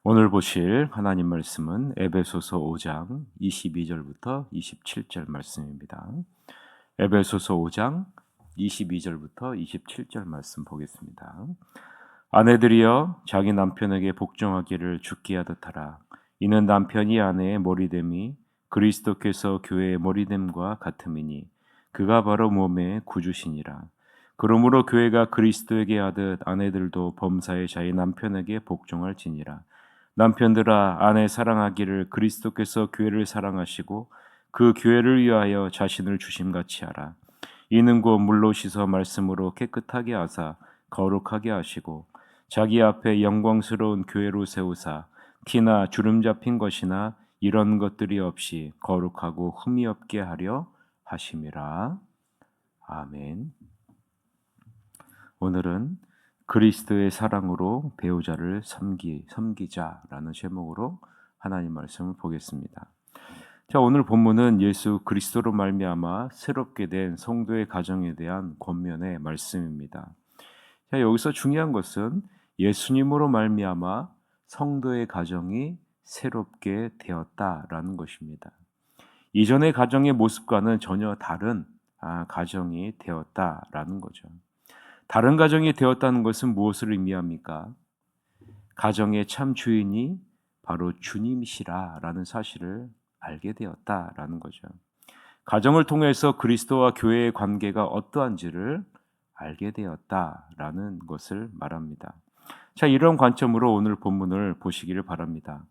오늘 보실 하나님 말씀은 에베소서 5장 22절부터 27절 말씀입니다. 에베소서 5장 22절부터 27절 말씀 보겠습니다. 아내들이여 자기 남편에게 복종하기를 죽게 하듯 하라. 이는 남편이 아내의 머리됨이 그리스도께서 교회의 머리됨과 같음이니 그가 바로 몸의 구주시니라. 그러므로 교회가 그리스도에게 하듯 아내들도 범사에 자기 남편에게 복종할지니라. 남편들아 아내 사랑하기를 그리스도께서 교회를 사랑하시고 그 교회를 위하여 자신을 주심같이 하라. 이는 곧 물로 씻어 말씀으로 깨끗하게 하사 거룩하게 하시고 자기 앞에 영광스러운 교회로 세우사 티나 주름 잡힌 것이나 이런 것들이 없이 거룩하고 흠이 없게 하려 하심이라. 아멘. 오늘은 그리스도의 사랑으로 배우자를 섬기자라는 제목으로 하나님 말씀을 보겠습니다. 자, 오늘 본문은 예수 그리스도로 말미암아 새롭게 된 성도의 가정에 대한 권면의 말씀입니다. 자, 여기서 중요한 것은 예수님으로 말미암아 성도의 가정이 새롭게 되었다라는 것입니다. 이전의 가정의 모습과는 전혀 다른 가정이 되었다라는 거죠. 다른 가정이 되었다는 것은 무엇을 의미합니까? 가정의 참 주인이 바로 주님이시라라는 사실을 알게 되었다라는 거죠. 가정을 통해서 그리스도와 교회의 관계가 어떠한지를 알게 되었다라는 것을 말합니다. 자, 이런 관점으로 오늘 본문을 보시기를 바랍니다.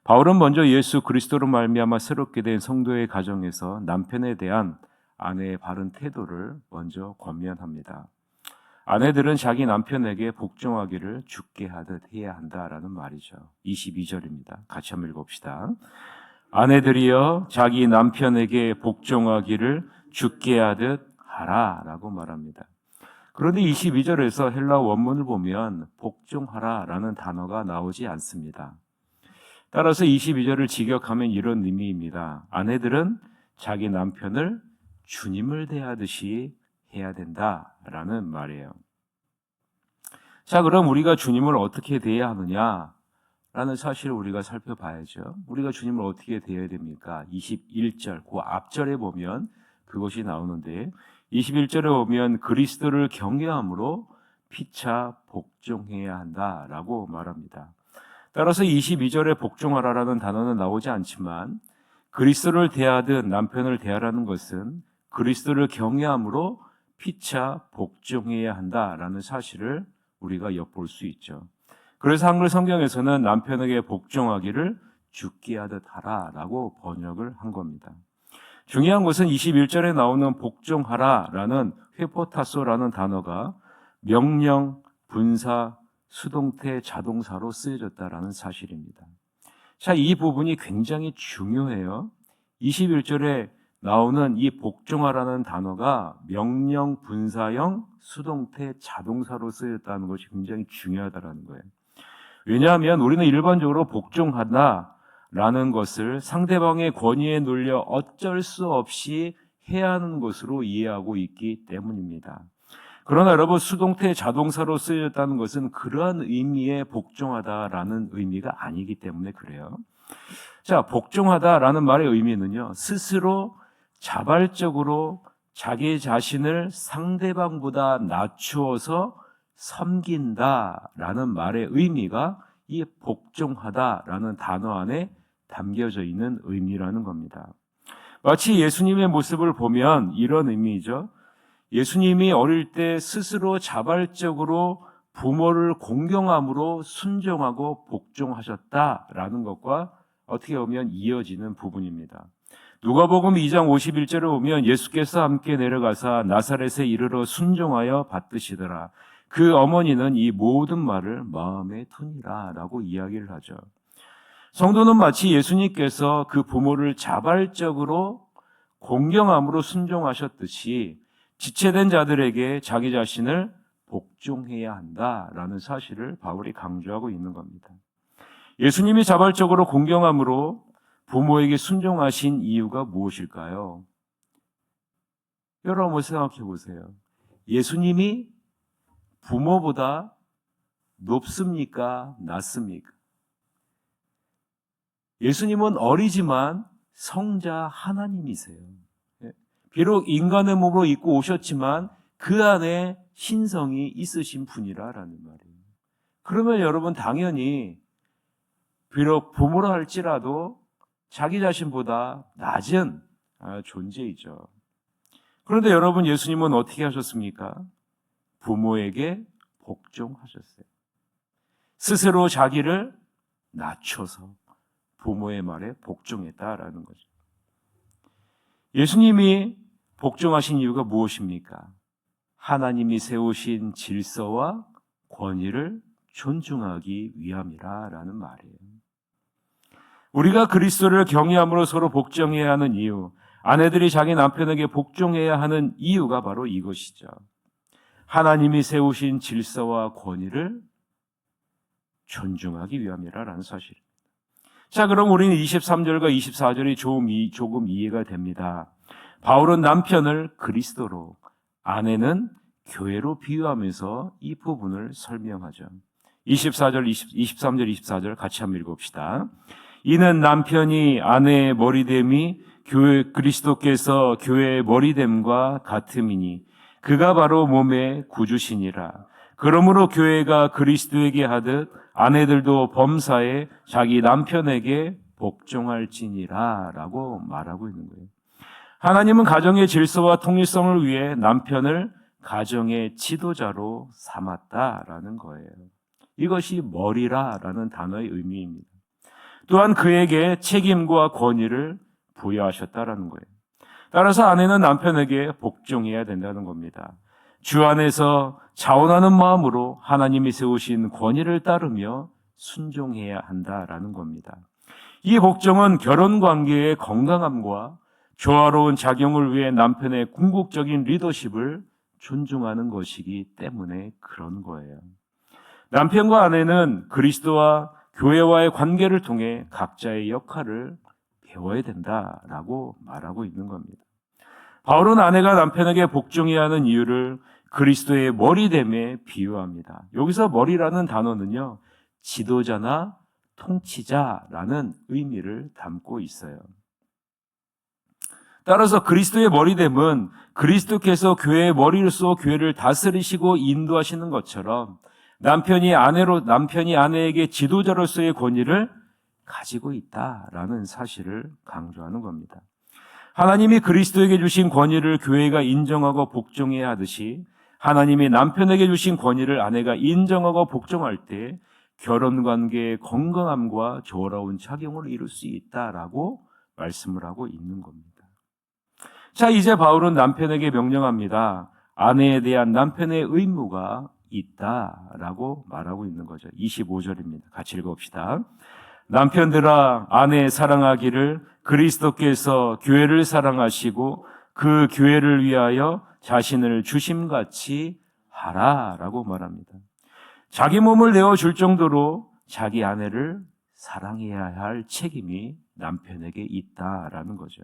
바울은 먼저 예수 그리스도로 말미암아 새롭게 된 성도의 가정에서 남편에 대한 아내의 바른 태도를 먼저 권면합니다. 아내들은 자기 남편에게 복종하기를 죽게 하듯 해야 한다라는 말이죠. 22절입니다. 같이 한번 읽읍시다. 아내들이여 자기 남편에게 복종하기를 죽게 하듯 하라라고 말합니다. 그런데 22절에서 헬라 원문을 보면 복종하라라는 단어가 나오지 않습니다. 따라서 22절을 직역하면 이런 의미입니다. 아내들은 자기 남편을 주님을 대하듯이 해야 된다라는 말이에요. 자, 그럼 우리가 주님을 어떻게 대해야 하느냐라는 사실을 우리가 살펴봐야죠. 우리가 주님을 어떻게 대해야 됩니까? 21절, 그 앞절에 보면 그것이 나오는데 21절에 보면 그리스도를 경외함으로 피차 복종해야 한다라고 말합니다. 따라서 22절에 복종하라라는 단어는 나오지 않지만 그리스도를 대하듯 남편을 대하라는 것은 그리스도를 경외함으로 피차 복종해야 한다라는 사실을 우리가 엿볼 수 있죠. 그래서 한글 성경에서는 남편에게 복종하기를 죽게 하듯 하라라고 번역을 한 겁니다. 중요한 것은 21절에 나오는 복종하라라는 회포타소라는 단어가 명령, 분사, 수동태, 자동사로 쓰여졌다라는 사실입니다. 자, 이 부분이 굉장히 중요해요. 21절에 나오는 이 복종하라는 단어가 명령, 분사형, 수동태, 자동사로 쓰였다는 것이 굉장히 중요하다는 거예요. 왜냐하면 우리는 일반적으로 복종하다라는 것을 상대방의 권위에 눌려 어쩔 수 없이 해야 하는 것으로 이해하고 있기 때문입니다. 그러나 여러분, 수동태, 자동사로 쓰여졌다는 것은 그러한 의미의 복종하다라는 의미가 아니기 때문에 그래요. 자, 복종하다라는 말의 의미는요, 스스로 자발적으로 자기 자신을 상대방보다 낮추어서 섬긴다라는 말의 의미가 이 복종하다라는 단어 안에 담겨져 있는 의미라는 겁니다. 마치 예수님의 모습을 보면 이런 의미죠. 예수님이 어릴 때 스스로 자발적으로 부모를 공경함으로 순종하고 복종하셨다라는 것과 어떻게 보면 이어지는 부분입니다. 누가복음 2장 51절에 보면 예수께서 함께 내려가사 나사렛에 이르러 순종하여 받드시더라. 그 어머니는 이 모든 말을 마음에 두니라 라고 이야기를 하죠. 성도는 마치 예수님께서 그 부모를 자발적으로 공경함으로 순종하셨듯이 지체된 자들에게 자기 자신을 복종해야 한다라는 사실을 바울이 강조하고 있는 겁니다. 예수님이 자발적으로 공경함으로 부모에게 순종하신 이유가 무엇일까요? 여러분 한번 생각해 보세요. 예수님이 부모보다 높습니까? 낮습니까? 예수님은 어리지만 성자 하나님이세요. 비록 인간의 몸으로 입고 오셨지만 그 안에 신성이 있으신 분이라라는 말이에요. 그러면 여러분 당연히 비록 부모라 할지라도 자기 자신보다 낮은 존재이죠. 그런데 여러분 예수님은 어떻게 하셨습니까? 부모에게 복종하셨어요. 스스로 자기를 낮춰서 부모의 말에 복종했다라는 거죠. 예수님이 복종하신 이유가 무엇입니까? 하나님이 세우신 질서와 권위를 존중하기 위함이라는 말이에요. 우리가 그리스도를 경외함으로 서로 복종해야 하는 이유, 아내들이 자기 남편에게 복종해야 하는 이유가 바로 이것이죠. 하나님이 세우신 질서와 권위를 존중하기 위함이라는 사실입니다. 자, 그럼 우리는 23절과 24절이 조금 이해가 됩니다. 바울은 남편을 그리스도로, 아내는 교회로 비유하면서 이 부분을 설명하죠. 23절, 24절 같이 한번 읽어봅시다. 이는 남편이 아내의 머리됨이 그리스도께서 교회의 머리됨과 같음이니 그가 바로 몸의 구주시니라. 그러므로 교회가 그리스도에게 하듯 아내들도 범사에 자기 남편에게 복종할지니라 라고 말하고 있는 거예요. 하나님은 가정의 질서와 통일성을 위해 남편을 가정의 지도자로 삼았다라는 거예요. 이것이 머리라라는 단어의 의미입니다. 또한 그에게 책임과 권위를 부여하셨다라는 거예요. 따라서 아내는 남편에게 복종해야 된다는 겁니다. 주 안에서 자원하는 마음으로 하나님이 세우신 권위를 따르며 순종해야 한다라는 겁니다. 이 복종은 결혼관계의 건강함과 조화로운 작용을 위해 남편의 궁극적인 리더십을 존중하는 것이기 때문에 그런 거예요. 남편과 아내는 그리스도와 교회와의 관계를 통해 각자의 역할을 배워야 된다라고 말하고 있는 겁니다. 바울은 아내가 남편에게 복종해야 하는 이유를 그리스도의 머리됨에 비유합니다. 여기서 머리라는 단어는요, 지도자나 통치자라는 의미를 담고 있어요. 따라서 그리스도의 머리됨은 그리스도께서 교회의 머리로서 교회를 다스리시고 인도하시는 것처럼 남편이 아내에게 지도자로서의 권위를 가지고 있다라는 사실을 강조하는 겁니다. 하나님이 그리스도에게 주신 권위를 교회가 인정하고 복종해야 하듯이 하나님이 남편에게 주신 권위를 아내가 인정하고 복종할 때 결혼관계의 건강함과 조화로운 작용을 이룰 수 있다라고 말씀을 하고 있는 겁니다. 자, 이제 바울은 남편에게 명령합니다. 아내에 대한 남편의 의무가 있다라고 말하고 있는 거죠. 25절입니다. 같이 읽어봅시다. 남편들아, 아내 사랑하기를 그리스도께서 교회를 사랑하시고 그 교회를 위하여 자신을 주심같이 하라라고 말합니다. 자기 몸을 내어줄 정도로 자기 아내를 사랑해야 할 책임이 남편에게 있다라는 거죠.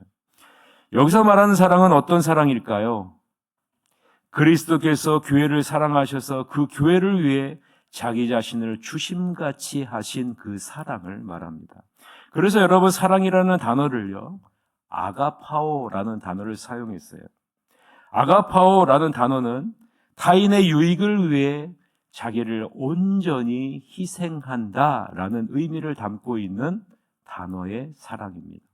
여기서 말하는 사랑은 어떤 사랑일까요? 그리스도께서 교회를 사랑하셔서 그 교회를 위해 자기 자신을 주심같이 하신 그 사랑을 말합니다. 그래서 여러분 사랑이라는 단어를요, 아가파오라는 단어를 사용했어요. 아가파오라는 단어는 타인의 유익을 위해 자기를 온전히 희생한다라는 의미를 담고 있는 단어의 사랑입니다.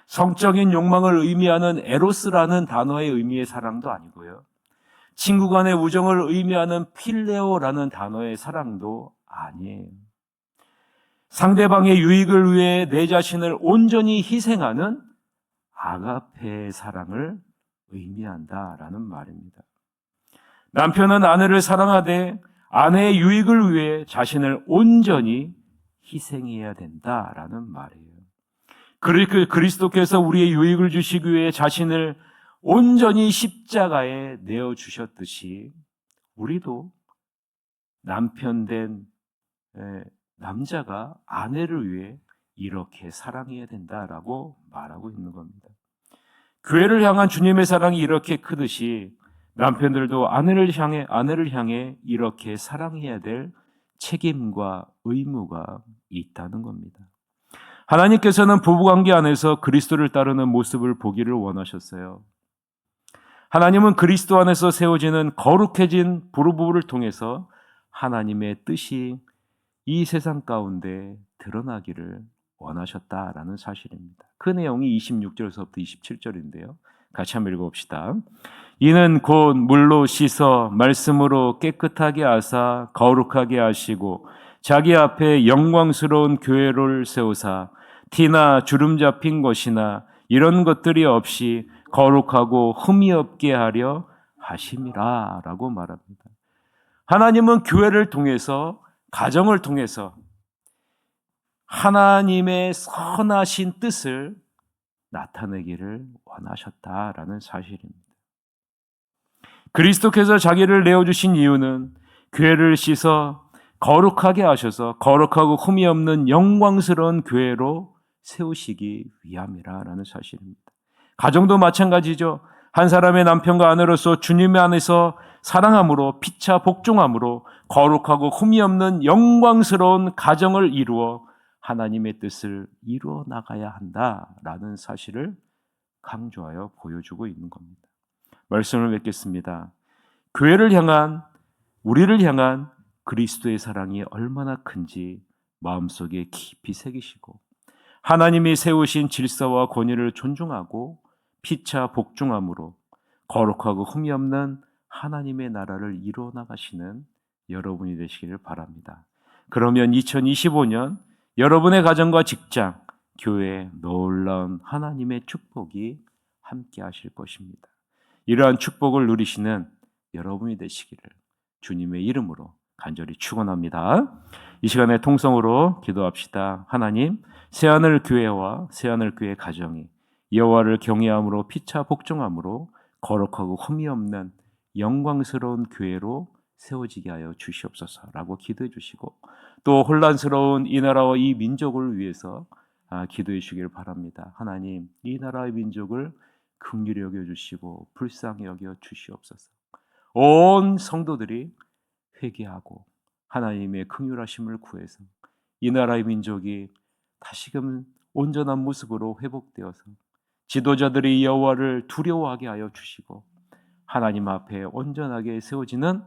성적인 욕망을 의미하는 에로스라는 단어의 의미의 사랑도 아니고요. 친구 간의 우정을 의미하는 필레오라는 단어의 사랑도 아니에요. 상대방의 유익을 위해 내 자신을 온전히 희생하는 아가페의 사랑을 의미한다라는 말입니다. 남편은 아내를 사랑하되 아내의 유익을 위해 자신을 온전히 희생해야 된다라는 말이에요. 그리스도께서 우리의 유익을 주시기 위해 자신을 온전히 십자가에 내어주셨듯이 우리도 남편 된 남자가 아내를 위해 이렇게 사랑해야 된다라고 말하고 있는 겁니다. 교회를 향한 주님의 사랑이 이렇게 크듯이 남편들도 아내를 향해 이렇게 사랑해야 될 책임과 의무가 있다는 겁니다. 하나님께서는 부부관계 안에서 그리스도를 따르는 모습을 보기를 원하셨어요. 하나님은 그리스도 안에서 세워지는 거룩해진 부부를 통해서 하나님의 뜻이 이 세상 가운데 드러나기를 원하셨다라는 사실입니다. 그 내용이 26절에서부터 27절인데요. 같이 한번 읽어봅시다. 이는 곧 물로 씻어 말씀으로 깨끗하게 하사 거룩하게 하시고 자기 앞에 영광스러운 교회를 세우사 티나 주름 잡힌 것이나 이런 것들이 없이 거룩하고 흠이 없게 하려 하심이라 라고 말합니다. 하나님은 교회를 통해서, 가정을 통해서 하나님의 선하신 뜻을 나타내기를 원하셨다라는 사실입니다. 그리스도께서 자기를 내어주신 이유는 교회를 씻어 거룩하게 하셔서 거룩하고 흠이 없는 영광스러운 교회로 세우시기 위함이라는 사실입니다. 가정도 마찬가지죠. 한 사람의 남편과 아내로서 주님 안에서 사랑함으로 피차 복종함으로 거룩하고 흠이 없는 영광스러운 가정을 이루어 하나님의 뜻을 이루어 나가야 한다라는 사실을 강조하여 보여주고 있는 겁니다. 말씀을 맺겠습니다. 교회를 향한, 우리를 향한 그리스도의 사랑이 얼마나 큰지 마음속에 깊이 새기시고 하나님이 세우신 질서와 권위를 존중하고 피차 복종함으로 거룩하고 흠이 없는 하나님의 나라를 이루어 나가시는 여러분이 되시기를 바랍니다. 그러면 2025년 여러분의 가정과 직장, 교회에 놀라운 하나님의 축복이 함께 하실 것입니다. 이러한 축복을 누리시는 여러분이 되시기를 주님의 이름으로 간절히 축원합니다. 이 시간에 통성으로 기도합시다. 하나님, 새하늘 교회와 새하늘 교회 가정이 여호와를 경외함으로 피차 복종함으로 거룩하고 흠이 없는 영광스러운 교회로 세워지게 하여 주시옵소서라고 기도해 주시고 또 혼란스러운 이 나라와 이 민족을 위해서 기도해 주시기를 바랍니다. 하나님, 이 나라의 민족을 긍휼히 여겨 주시고 불쌍히 여겨 주시옵소서. 온 성도들이 회개하고 하나님의 긍휼하심을 구해서 이 나라의 민족이 다시금 온전한 모습으로 회복되어서 지도자들이 여호와를 두려워하게 하여 주시고 하나님 앞에 온전하게 세워지는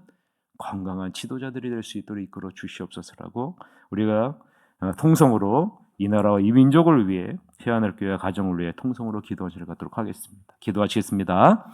건강한 지도자들이 될 수 있도록 이끌어 주시옵소서라고 우리가 통성으로 이 나라와 이 민족을 위해 새하늘 교회 가정을 위해 통성으로 기도하시러 가도록 하겠습니다. 기도하시겠습니다.